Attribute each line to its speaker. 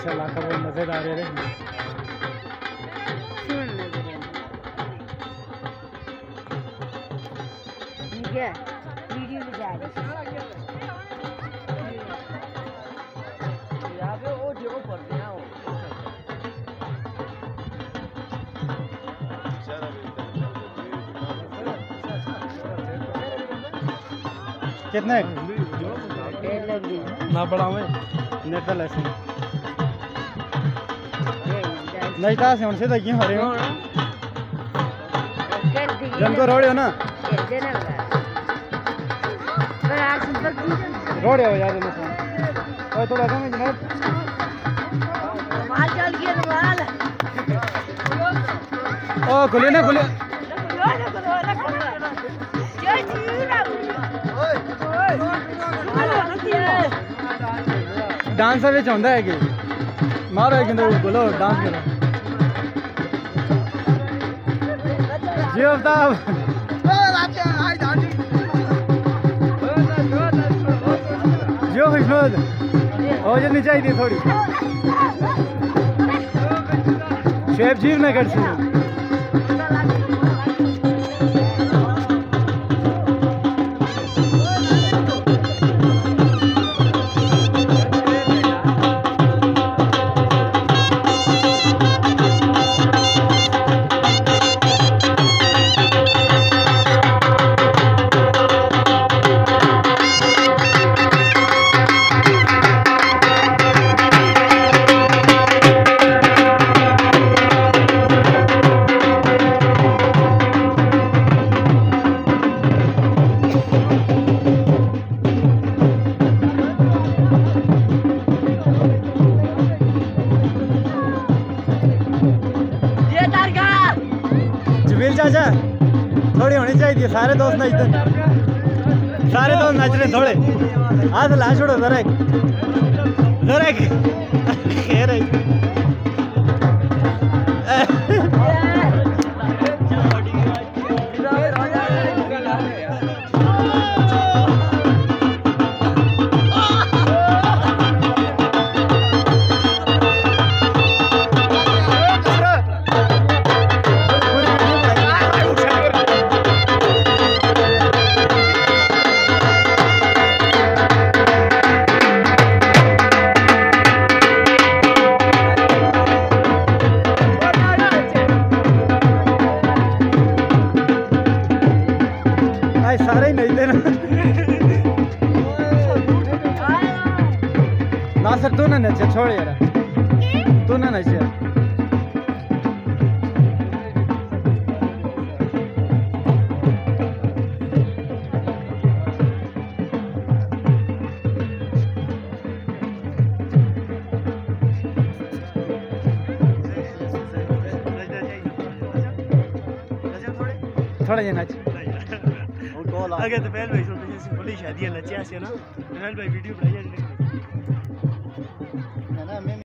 Speaker 1: माशाल्लाह का वो मज़ेदार है।
Speaker 2: वीडियो में जा रही
Speaker 1: कितने ना बड़ा में नेट का लेसन नहीं था से उनसे तो क्यों हरे हो जनको रोड़े हो ना रोड़े हो यार इनसे और थोड़ा कम जनाब
Speaker 2: माल चल गया माल
Speaker 1: ओ खुले ना खुले डांस में चाहता है कि मारो एक बोलो डांस करो जी आफ्ताब जो खुशनूद हो जानी चाहिए थोड़ी शेफ जीव ना कर सी चाचा थोड़ी होनी चाहिए सारे दोस्त नाचते सारे दोस्त नाच रहे थोड़े हाथ ला छोड़ो जरा जरा खैर सारे ही नहीं देना नासर तू ना नचे छोड़ यार तू ना नचे थोड़ा ये नाच अगर तो पहले भाई सुनते हैं बोली शादी है नचे ऐसे ना पहले भाई वीडियो बनाई है।